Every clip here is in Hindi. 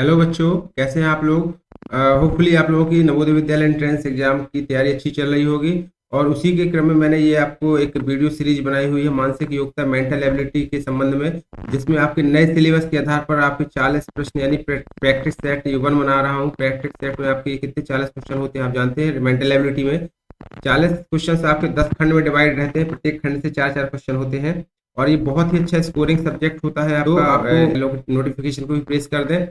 हेलो बच्चों, कैसे हैं आप लोग। होपफुली आप लोगों की नवोदय विद्यालय एंट्रेंस एग्जाम की तैयारी अच्छी चल रही होगी। और उसी के क्रम में मैंने ये आपको एक वीडियो सीरीज बनाई हुई है मानसिक योग्यता मेंटल एबिलिटी के संबंध में, जिसमें आपके नए सिलेबस के आधार पर आपके 40 प्रश्न यानी प्रैक्टिस सेट वन बना रहा हूँ। प्रैक्टिस सेट में आपके कितने 40 क्वेश्चन होते हैं आप जानते हैं। मेंटल एबिलिटी में 40 क्वेश्चन आपके 10 खंड में डिवाइड रहते हैं, प्रत्येक खंड से चार चार क्वेश्चन होते हैं। और ये बहुत ही अच्छा स्कोरिंग सब्जेक्ट होता है आपका। तो आपको लोग नोटिफिकेशन को भी प्रेस कर दें।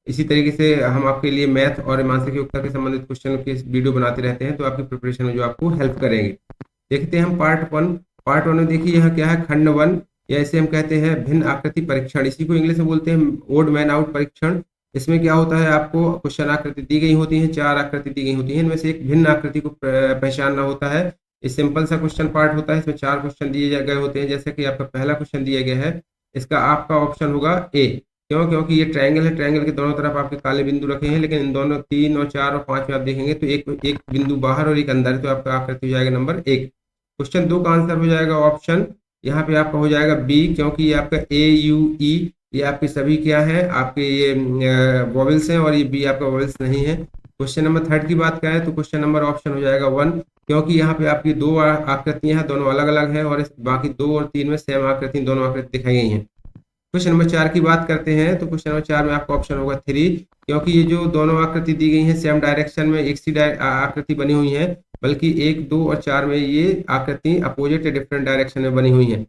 इसी तरीके से हम आपके लिए मैथ और मानसिक योग्यता के संबंधित क्वेश्चन के वीडियो बनाते रहते हैं, तो आपकी प्रिपरेशन में जो आपको हेल्प करेंगे। देखते हैं हम पार्ट वन में। देखिए यहाँ क्या है, खंड वन, या इसे हम कहते हैं भिन्न आकृति परीक्षण। इसी को इंग्लिश में बोलते हैं ओड मैन आउट परीक्षण। इसमें क्या होता है, आपको क्वेश्चन आकृति दी गई होती है, चार आकृति दी गई होती है, इनमें से एक भिन्न आकृति को पहचानना होता है। ये सिंपल सा क्वेश्चन पार्ट होता है। इसमें चार क्वेश्चन दिए गए होते हैं। जैसे कि आपका पहला क्वेश्चन दिया गया है, इसका आपका ऑप्शन होगा ए। क्यों? क्योंकि ये ट्रायंगल है, ट्रायंगल के दोनों तरफ आपके काले बिंदु रखे हैं, लेकिन इन दोनों तीन और चार और पांच में आप देखेंगे तो एक एक बिंदु बाहर और एक अंदर है, तो आपका आकृति हो जाएगा नंबर एक। क्वेश्चन दो का आंसर हो जाएगा ऑप्शन, यहाँ पे आपका हो जाएगा बी, क्योंकि ये आपका ए यू ई ये आपके सभी क्या है, आपके ये वॉवेल्स हैं, और ये बी आपका वॉवेल्स नहीं है। क्वेश्चन नंबर थर्ड की बात करें तो क्वेश्चन नंबर ऑप्शन हो जाएगा वन, क्योंकि यहाँ पे आपकी दो आकृतियां हैं, दोनों अलग अलग हैं, और बाकी दो और तीन में सेम आकृति, दोनों आकृति दिखाई गई हैं। क्वेश्चन नंबर चार की बात करते हैं तो क्वेश्चन नंबर चार में आपका ऑप्शन होगा थ्री, क्योंकि ये जो दोनों आकृति दी गई हैं सेम डायरेक्शन में एक सी आकृति बनी हुई है, बल्कि एक दो और चार में ये आकृति अपोजिट या डिफरेंट डायरेक्शन में बनी हुई है।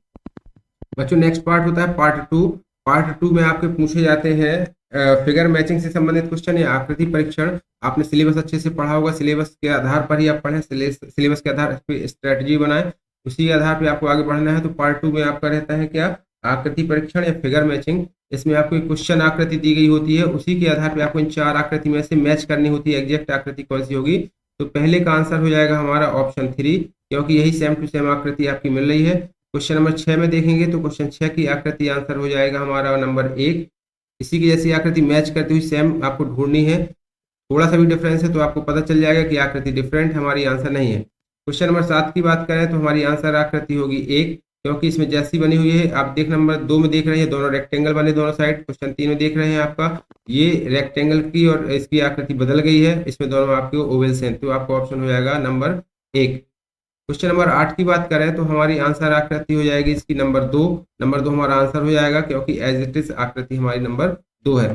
बच्चों नेक्स्ट पार्ट होता है पार्ट टू। पार्ट टू में आपके पूछे जाते हैं फिगर मैचिंग से संबंधित क्वेश्चन या आकृति परीक्षण। आपने सिलेबस अच्छे से पढ़ा होगा, सिलेबस के आधार पर ही आप पढ़ें, सिलेबस के आधार पर स्ट्रेटजी बनाएं, उसी के आधार पर आपको आगे बढ़ना है। तो पार्ट टू में आपका रहता है क्या, आकृति परीक्षण या फिगर मैचिंग। इसमें आपको एक क्वेश्चन आकृति दी गई होती है, उसी के आधार पर आपको इन चार आकृति में से मैच करनी होती है, एग्जैक्ट आकृति कौन सी होगी। तो पहले का आंसर हो जाएगा हमारा ऑप्शन थ्री, क्योंकि यही सेम टू सेम आकृति आपकी मिल रही है। क्वेश्चन नंबर छह में देखेंगे तो क्वेश्चन छह की आकृति आंसर हो जाएगा हमारा नंबर एक। इसी की जैसी आकृति मैच करती हुई सेम आपको ढूंढनी है, थोड़ा सा भी डिफरेंस है तो आपको पता चल जाएगा कि आकृति डिफरेंट, हमारी आंसर नहीं है। क्वेश्चन नंबर सात की बात करें तो हमारी आंसर आकृति होगी एक, क्योंकि इसमें जैसी बनी हुई है। आप देख नंबर दो में देख रहे हैं दोनों रेक्टेंगल बने दोनों साइड। क्वेश्चन तीन में देख रहे हैं आपका ये रेक्टेंगल की और इसकी आकृति बदल गई है, इसमें दोनों आपके ओवल्स हैं, तो आपका ऑप्शन हो जाएगा नंबर एक। क्वेश्चन नंबर आठ की बात करें तो हमारी आंसर आकृति हो जाएगी इसकी नंबर दो। नंबर दो हमारा आंसर हो जाएगा, क्योंकि एज इट इज आकृति हमारी नंबर दो है।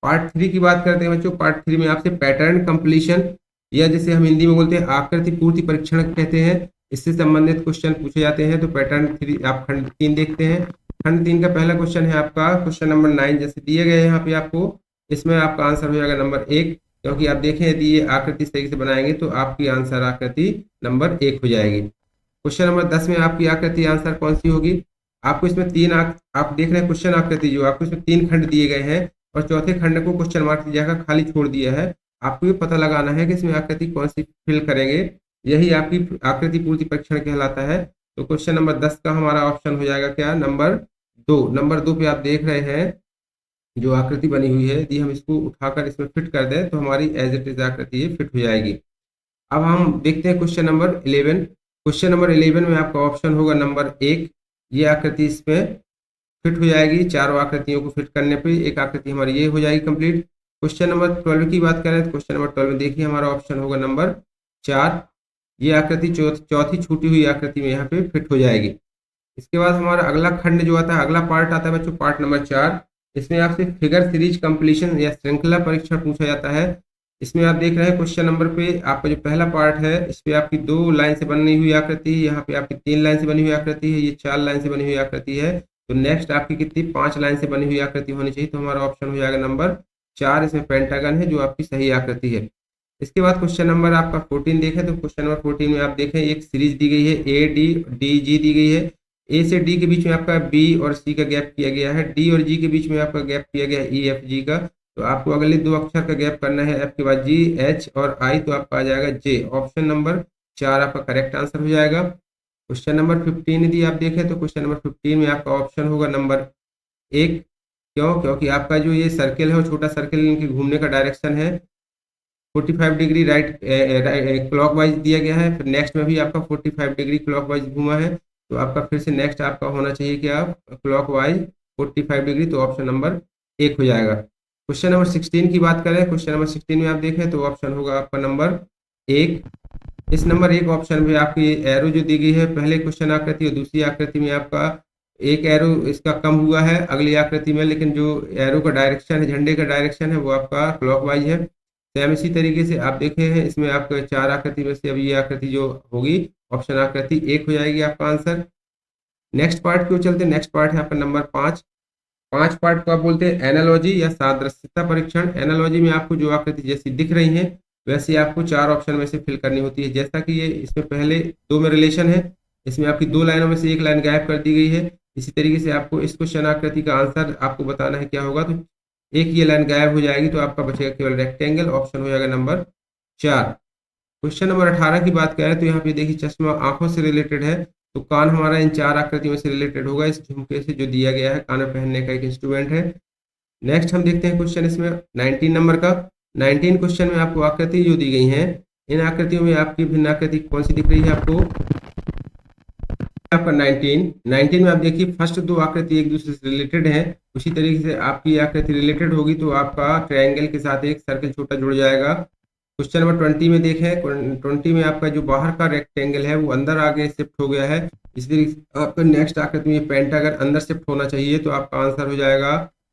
पार्ट थ्री की बात करते हैं बच्चों। पार्ट थ्री में आपसे पैटर्न कंप्लीशन, या जिसे हम हिंदी में बोलते हैं आकृति पूर्ति परीक्षण कहते हैं, इससे संबंधित क्वेश्चन पूछे जाते हैं। तो पैटर्न थ्री आप खंड तीन देखते हैं। खंड तीन का पहला क्वेश्चन है आपका क्वेश्चन नंबर नाइन, जैसे दिए गए यहाँ पे आपको, इसमें आपका आंसर हो जाएगा नंबर एक, क्योंकि आप देखें यदि ये आकृति इस तरीके से बनाएंगे तो आपकी आंसर आकृति नंबर एक हो जाएगी। क्वेश्चन नंबर 10 में आपकी आकृति आंसर कौन सी होगी। आपको इसमें आप देख रहे हैं क्वेश्चन आकृति जो आपको इसमें तीन खंड दिए गए हैं, और चौथे खंड को क्वेश्चन मार्क की जगह खाली छोड़ दिया है। आपको ये पता लगाना है कि इसमें आकृति कौन सी फिल करेंगे, यही आपकी आकृति पूर्ति परीक्षण कहलाता है। तो क्वेश्चन नंबर 10 का हमारा ऑप्शन हो जाएगा क्या, नंबर दो। नंबर दो पे आप देख रहे हैं जो आकृति बनी हुई है, यदि हम इसको उठाकर इसमें फिट कर दें तो हमारी एज इट इज आकृति ये फिट हो जाएगी। अब हम देखते हैं क्वेश्चन नंबर 11। क्वेश्चन नंबर 11 में आपका ऑप्शन होगा नंबर एक, ये आकृति इसमें फिट हो जाएगी। चारों आकृतियों को फिट करने पे एक आकृति हमारी ये हो जाएगी कंप्लीट। क्वेश्चन नंबर 12 की बात करें तो क्वेश्चन नंबर 12 में देखिए हमारा ऑप्शन होगा नंबर चार, ये आकृति चौथी छूटी हुई आकृति में यहाँ पे फिट हो जाएगी। इसके बाद हमारा अगला खंड जो आता है, अगला पार्ट आता है बच्चों, पार्ट नंबर चार। इसमें आपसे फिगर सीरीज कंप्लीशन या श्रृंखला परीक्षण पूछा जाता है। इसमें आप देख रहे हैं क्वेश्चन नंबर पे आपका जो पहला पार्ट है, इस पे आपकी दो लाइन से बनी हुई आकृति, यहाँ पे आपकी तीन लाइन से बनी हुई आकृति है, ये चार लाइन से बनी हुई आकृति है। तो नेक्स्ट आपकी कितनी, पांच लाइन से बनी हुई आकृति होनी चाहिए। तो हमारा ऑप्शन हो जाएगा नंबर चार, इसमें पेंटागन है जो आपकी सही आकृति है। इसके बाद क्वेश्चन नंबर आपका 14 देखें तो क्वेश्चन नंबर 14 में आप देखें एक सीरीज दी गई है, ए डी डी जी दी गई है। ए से डी के बीच में आपका बी और सी का गैप किया गया है, डी और जी के बीच में आपका गैप किया गया है ई एफ जी का। तो आपको अगले दो अक्षर का गैप करना है, एफ के बाद जी एच और आई, तो आपका आ जाएगा जे। ऑप्शन नंबर चार आपका करेक्ट आंसर हो जाएगा। क्वेश्चन नंबर 15 यदि आप देखें तो क्वेश्चन नंबर 15 में आपका ऑप्शन होगा नंबर एक। क्यों? क्योंकि आपका जो ये सर्किल है वो छोटा सर्किल, इनके घूमने का डायरेक्शन है 45 डिग्री राइट क्लॉकवाइज दिया गया है। फिर नेक्स्ट में भी आपका 45 डिग्री क्लॉकवाइज घूमा है, तो आपका फिर से नेक्स्ट आपका होना चाहिए कि आप क्लॉकवाइज 45 डिग्री, तो ऑप्शन नंबर एक हो जाएगा। क्वेश्चन नंबर 16 की बात करें, क्वेश्चन नंबर 16 में आप देखें तो ऑप्शन होगा आपका नंबर 1। इस नंबर 1 ऑप्शन में आपकी एरो जो दी गई है, पहले क्वेश्चन आकृति और दूसरी आकृति में आपका एक एरो इसका कम हुआ है अगली आकृति में, लेकिन जो एरो का डायरेक्शन है, झंडे का डायरेक्शन है, वो आपका क्लॉकवाइज है। सेम इसी तरीके से आप देखे हैं इसमें आपका 4 आकृति में से अभी ये आकृति जो होगी ऑप्शन आकृति 1 हो जाएगी आपका आंसर। नेक्स्ट पार्ट क्यों चलते हैं, नेक्स्ट पार्ट है आपका नंबर 5। 5 पार्ट को आप बोलते हैं एनालॉजी या सादृश्यता परीक्षण। एनालॉजी में आपको जो आकृति जैसी दिख रही है वैसे आपको 4 ऑप्शन में से फिल करनी होती है। जैसा कि ये इसमें पहले 2 में रिलेशन है, इसमें आपकी 2 लाइनों में से 1 लाइन गायब कर दी गई है। इसी तरीके से आपको इस क्वेश्चन आकृति का आंसर आपको बताना है क्या होगा, तो एक ये लाइन गायब हो जाएगी तो आपका बचेगा केवल रेक्टेंगल, ऑप्शन हो जाएगा नंबर 4। क्वेश्चन नंबर 18 की बात करें तो यहाँ पे देखिए चश्मा आंखों से रिलेटेड है, तो कान हमारा इन 4 आकृतियों से रिलेटेड होगा इस झुमके से जो दिया गया है, कान में पहनने का एक इंस्ट्रूमेंट है। नेक्स्ट हम देखते हैं क्वेश्चन इसमें 19 नंबर का। 19 क्वेश्चन में आपको आकृति जो दी गई हैं, इन आकृतियों में आपकी भिन्न आकृति कौन सी दिख रही है आपको, आपका 19 में आप देखिए फर्स्ट 2 आकृति एक दूसरे से रिलेटेड है, उसी तरीके से आपकी आकृति रिलेटेड होगी तो आपका ट्रायंगल के साथ एक सर्कल छोटा जुड़ जाएगा। क्वेश्चन नंबर 20 में देखें, 20 में आपका जो बाहर का रेक्टेंगल है वो अंदर आगे शिफ्ट हो गया है, इस तरीके से आपका नेक्स्ट आकृति में पेंटागन अंदर शिफ्ट होना चाहिए, तो आपका आंसर हो जाएगा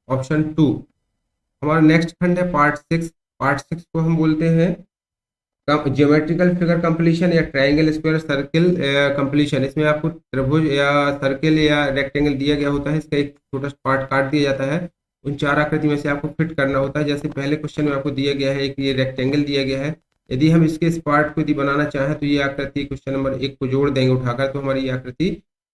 ऑप्शन 2। हमारा नेक्स्ट खंड है पार्ट 6। पार्ट 6 को हम बोलते हैं ज्योमेट्रिकल फिगर कंप्लीशन या ट्रायंगल स्क्वायर सर्किल कंप्लीशन। इसमें आपको त्रिभुज या सर्किल या रेक्टेंगल दिया गया होता है, इसका एक छोटा पार्ट काट दिया जाता है, उन 4 आकृति में से आपको फिट करना होता है। जैसे पहले क्वेश्चन में आपको दिया गया है एक ये रेक्टेंगल दिया गया है, यदि हम इसके इस पार्ट को यदि बनाना चाहें तो ये आकृति क्वेश्चन नंबर 1 को जोड़ देंगे उठाकर, तो हमारी ये आकृति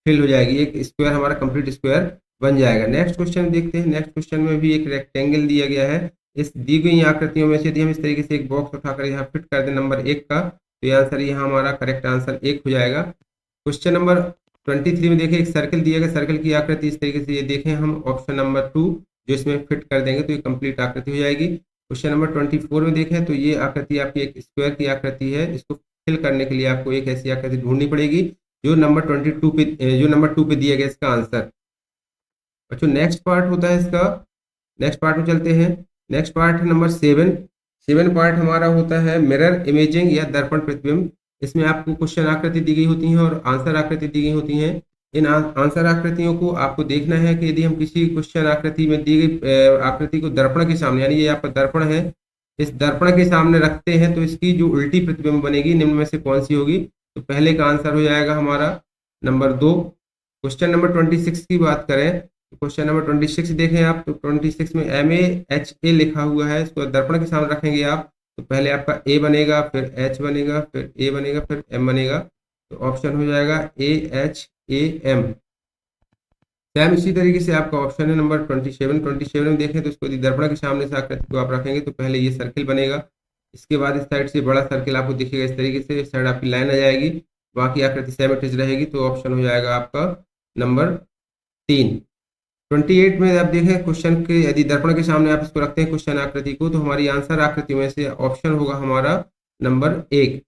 फिल हो जाएगी, एक स्क्वायर हमारा कंप्लीट स्क्वायर बन जाएगा। नेक्स्ट क्वेश्चन देखते हैं। नेक्स्ट क्वेश्चन में भी एक रेक्टेंगल दिया गया है, इस दी गई आकृतियों में से यदि हम इस तरीके से एक बॉक्स उठाकर यहाँ फिट कर दें नंबर 1 का, तो ये आंसर यहाँ हमारा करेक्ट आंसर 1 हो जाएगा। क्वेश्चन नंबर 23 में देखें एक सर्कल दिया गया, सर्कल की आकृति इस तरीके से ये देखें हम ऑप्शन नंबर 2 जो इसमें फिट कर देंगे तो ये कंप्लीट आकृति हो जाएगी। क्वेश्चन नंबर 24 में देखें तो ये आकृति आपकी एक स्क्वायर की आकृति है, इसको फिल करने के लिए आपको एक ऐसी आकृति ढूंढनी पड़ेगी जो नंबर 22 पे नंबर 2 पे दिया गया इसका आंसर। अच्छा नेक्स्ट पार्ट होता है इसका, नेक्स्ट पार्ट में चलते हैं। नेक्स्ट पार्ट है नंबर 7 पार्ट हमारा होता है मिरर इमेजिंग या दर्पण प्रतिबिंब। इसमें आपको क्वेश्चन आकृति दी गई होती है और आंसर आकृति दी गई होती हैं। इन आंसर आकृतियों को आपको देखना है कि यदि हम किसी क्वेश्चन आकृति में दी गई आकृति को दर्पण के सामने, यानी ये आपका दर्पण है, इस दर्पण के सामने रखते हैं तो इसकी जो उल्टी प्रतिबिंब बनेगी निम्न में से कौन सी होगी, तो पहले का आंसर हो जाएगा हमारा नंबर 2। क्वेश्चन नंबर 26 की बात करें, क्वेश्चन नंबर 26 देखें आप, तो 26 में MAHA लिखा हुआ है, इसको दर्पण के सामने रखेंगे आप तो पहले आपका A बनेगा, फिर H बनेगा, फिर A बनेगा, फिर M बनेगा, तो ऑप्शन हो जाएगा AHAM। सेम इसी तरीके से आपका ऑप्शन है नंबर 27 में देखें तो इसको दर्पण के सामने से आकृति को आप रखेंगे तो पहले ये सर्किल बनेगा, इसके बाद इस साइड से बड़ा सर्किल आपको दिखेगा इस तरीके से, इस साइड आपकी लाइन आ जाएगी, बाकी आकृति सिमेट्रिक रहेगी, तो ऑप्शन हो जाएगा आपका नंबर 3। 28 में आप देखें क्वेश्चन के यदि दर्पण के सामने आप इसको रखते हैं क्वेश्चन आकृति को, तो हमारी आंसर आकृति में से ऑप्शन होगा हमारा नंबर 1।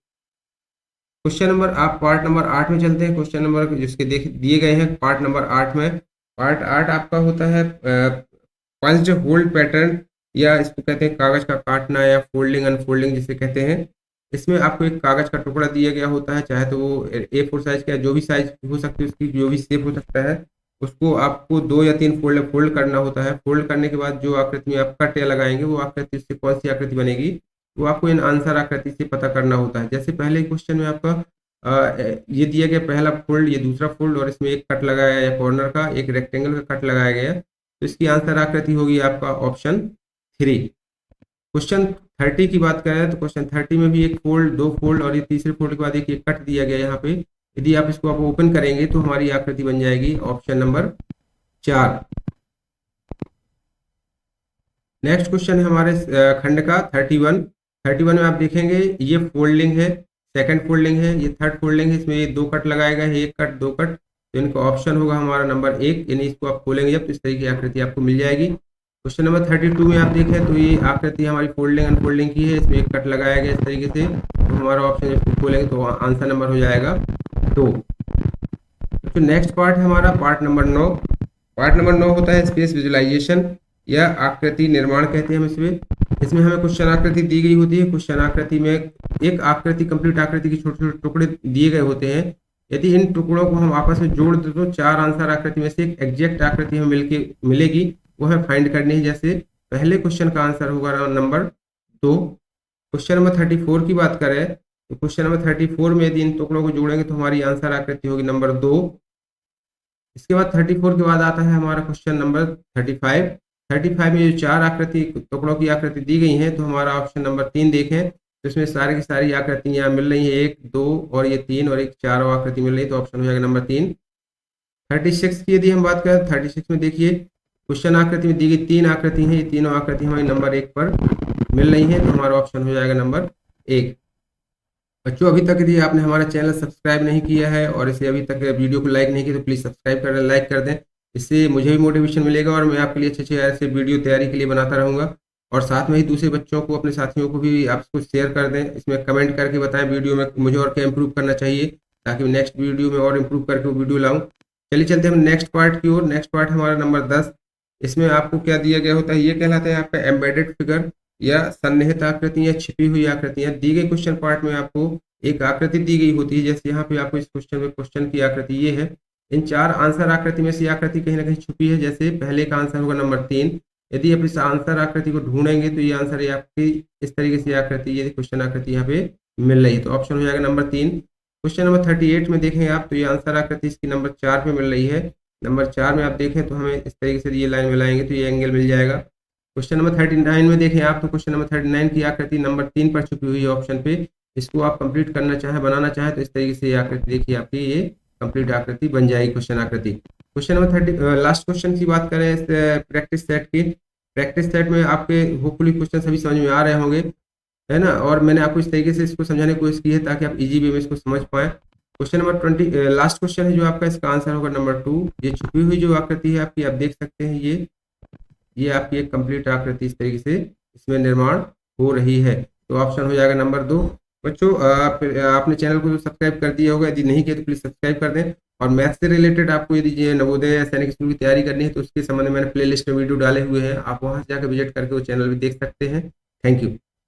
क्वेश्चन नंबर आप पार्ट नंबर 8 में चलते हैं। क्वेश्चन नंबर जिसके दिए गए हैं पार्ट नंबर 8 में, पार्ट 8 आपका होता है पंच्ड होल्ड पैटर्न या इसको कहते हैं कागज का काटना या फोल्डिंग अनफोल्डिंग जिसे कहते हैं। इसमें आपको एक कागज का टुकड़ा दिया गया होता है, चाहे तो वो A4 साइज का जो भी साइज हो सकती है उसकी जो भी शेप हो सकता है, उसको आपको 2 या 3 फोल्ड करना होता है। फोल्ड करने के बाद जो आकृति में आप कट या लगाएंगे वो आकृति से कौन सी आकृति बनेगी वो आपको इन आंसर आकृति से पता करना होता है। जैसे पहले क्वेश्चन में आपका ये दिया गया पहला फोल्ड, ये दूसरा फोल्ड और इसमें एक कट लगाया गया कॉर्नर का, एक रेक्टेंगल का कट लगाया गया, तो इसकी आंसर आकृति होगी आपका ऑप्शन 3। क्वेश्चन 30 की बात करें तो क्वेश्चन 30 में भी एक फोल्ड, 2 फोल्ड और ये तीसरे फोल्ड के बाद एक कट दिया गया यहाँ पे, यदि आप इसको आप ओपन करेंगे तो हमारी आकृति बन जाएगी ऑप्शन नंबर 4। नेक्स्ट क्वेश्चन है हमारे खंड का 31 में आप देखेंगे ये फोल्डिंग है, सेकंड फोल्डिंग है, ये थर्ड फोल्डिंग है, इसमें ये 2 कट लगाए गए हैं, 1 कट 2 कट, तो इनका ऑप्शन होगा हमारा नंबर 1, यानी इसको आप खोलेंगे जब तो इस तरीके की आकृति आपको मिल जाएगी। क्वेश्चन नंबर 32 में आप देखें तो ये आकृति हमारी फोल्डिंग अनफोल्डिंग की है, इसमें एक कट लगाया गया इस तरीके से, तो हमारा ऑप्शन इसको खोलेंगे तो आंसर नंबर हो जाएगा 2। तो नेक्स्ट पार्ट है हमारा पार्ट नंबर 9 होता है स्पेस विजुलाइजेशन या आकृति निर्माण कहते हैं हम इसमें। इसमें हमें क्वेश्चन आकृति दी गई होती है। क्वेश्चन आकृति में एक आकृति, कंप्लीट आकृति के छोटे छोटे टुकड़े दिए गए होते हैं। यदि इन टुकड़ों को हम आपस में जोड़ दें तो 4 आंसर आकृति में से एक एग्जैक्ट आकृति हमें मिलेगी, वो हमें फाइंड करनी है। जैसे पहले क्वेश्चन का आंसर होगा नंबर 2। क्वेश्चन नंबर 34 की बात करें तो क्वेश्चन नंबर 34 में यदि इन टुकड़ों को जोड़ेंगे तो हमारी आंसर आकृति होगी नंबर 2। इसके बाद 34 के बाद आता है हमारा क्वेश्चन नंबर 35। 35 में जो 4 आकृति टुकड़ों की आकृति दी गई है तो हमारा ऑप्शन नंबर 3 देखें तो इसमें सारी की सारी आकृतियां मिल रही है, 1, 2 और ये 3 और एक 4 आकृति मिल रही है, तो ऑप्शन हो जाएगा नंबर 3। 36 की यदि हम बात करें 36 में देखिए क्वेश्चन आकृति में दी गई 3 आकृति हैं, ये तीनों आकृति हमारी नंबर 1 पर मिल रही है, तो हमारा ऑप्शन हो जाएगा नंबर 1। बच्चों अभी तक यदि आपने हमारा चैनल सब्सक्राइब नहीं किया है और इसे अभी तक वीडियो को लाइक नहीं किया तो प्लीज़ सब्सक्राइब कर दें, लाइक कर दें। इससे मुझे भी मोटिवेशन मिलेगा और मैं आपके लिए अच्छे ऐसे वीडियो तैयारी के लिए बनाता रहूँगा। और साथ में ही दूसरे बच्चों को, अपने साथियों को भी आप इसको शेयर कर दें। इसमें कमेंट करके बताएं वीडियो में मुझे और क्या इंप्रूव करना चाहिए, ताकि नेक्स्ट वीडियो में और इम्प्रूव करके वो वीडियो लाऊँ। चलिए चलते हैं हम नेक्स्ट पार्ट की ओर। नेक्स्ट पार्ट हमारा नंबर 10। इसमें आपको क्या दिया गया होता है, ये कहलाता है आपका एम्बेडेड फिगर या सन्निहित आकृतियाँ, छिपी हुई आकृतियाँ। दी गई क्वेश्चन पार्ट में आपको एक आकृति दी गई होती है, जैसे यहाँ पे आपको इस क्वेश्चन में क्वेश्चन की आकृति ये है। इन 4 आंसर आकृति में से आकृति कहीं ना कहीं छुपी है। जैसे पहले का आंसर होगा नंबर 3। यदि आप इस आंसर आकृति को ढूंढेंगे तो ये आंसर आपकी इस तरीके से आकृति, ये क्वेश्चन आकृति यहाँ पे मिल रही है, तो ऑप्शन हो जाएगा नंबर 3। क्वेश्चन नंबर 38 में देखें आप तो ये आंसर आकृति इसकी नंबर 4 पे मिल रही है। नंबर 4 में आप देखें तो हमें इस तरीके से ये लाइन मिलाएंगे तो ये एंगल मिल जाएगा। क्वेश्चन नंबर 39 में देखें आप तो क्वेश्चन नंबर 39 की आकृति नंबर 3 पर छुपी हुई है ऑप्शन पे। इसको आप कंप्लीट करना चाहें, बनाना चाहें तो इस तरीके से आकृति देखिए आपकी ये कंप्लीट आकृति बन जाएगी क्वेश्चन आकृति। क्वेश्चन नंबर 30 लास्ट क्वेश्चन की बात करें प्रैक्टिस सेट की। प्रैक्टिस सेट में आपके होपफुली क्वेश्चन सभी समझ में आ रहे होंगे, है ना। और मैंने आपको इस तरीके से इसको समझाने की कोशिश की है ताकि आप इजी वे में इसको समझ पाएं। क्वेश्चन नंबर 20 लास्ट क्वेश्चन है जो आपका, इसका आंसर होगा नंबर 2। ये छुपी हुई जो आकृति है आपकी, आप देख सकते हैं ये आपकी एक कंप्लीट आकृति इस तरीके से इसमें निर्माण हो रही है, तो ऑप्शन हो जाएगा नंबर 2। बच्चों आपने चैनल को सब्सक्राइब कर दिया होगा, यदि नहीं किया तो प्लीज़ सब्सक्राइब कर दें। और मैथ्स से रिलेटेड आपको यदि नवोदय या सैनिक स्कूल की तैयारी करनी है तो उसके संबंध में मैंने प्लेलिस्ट में वीडियो डाले हुए हैं, आप वहां से जाकर विजिट करके वो चैनल भी देख सकते हैं। Thank you.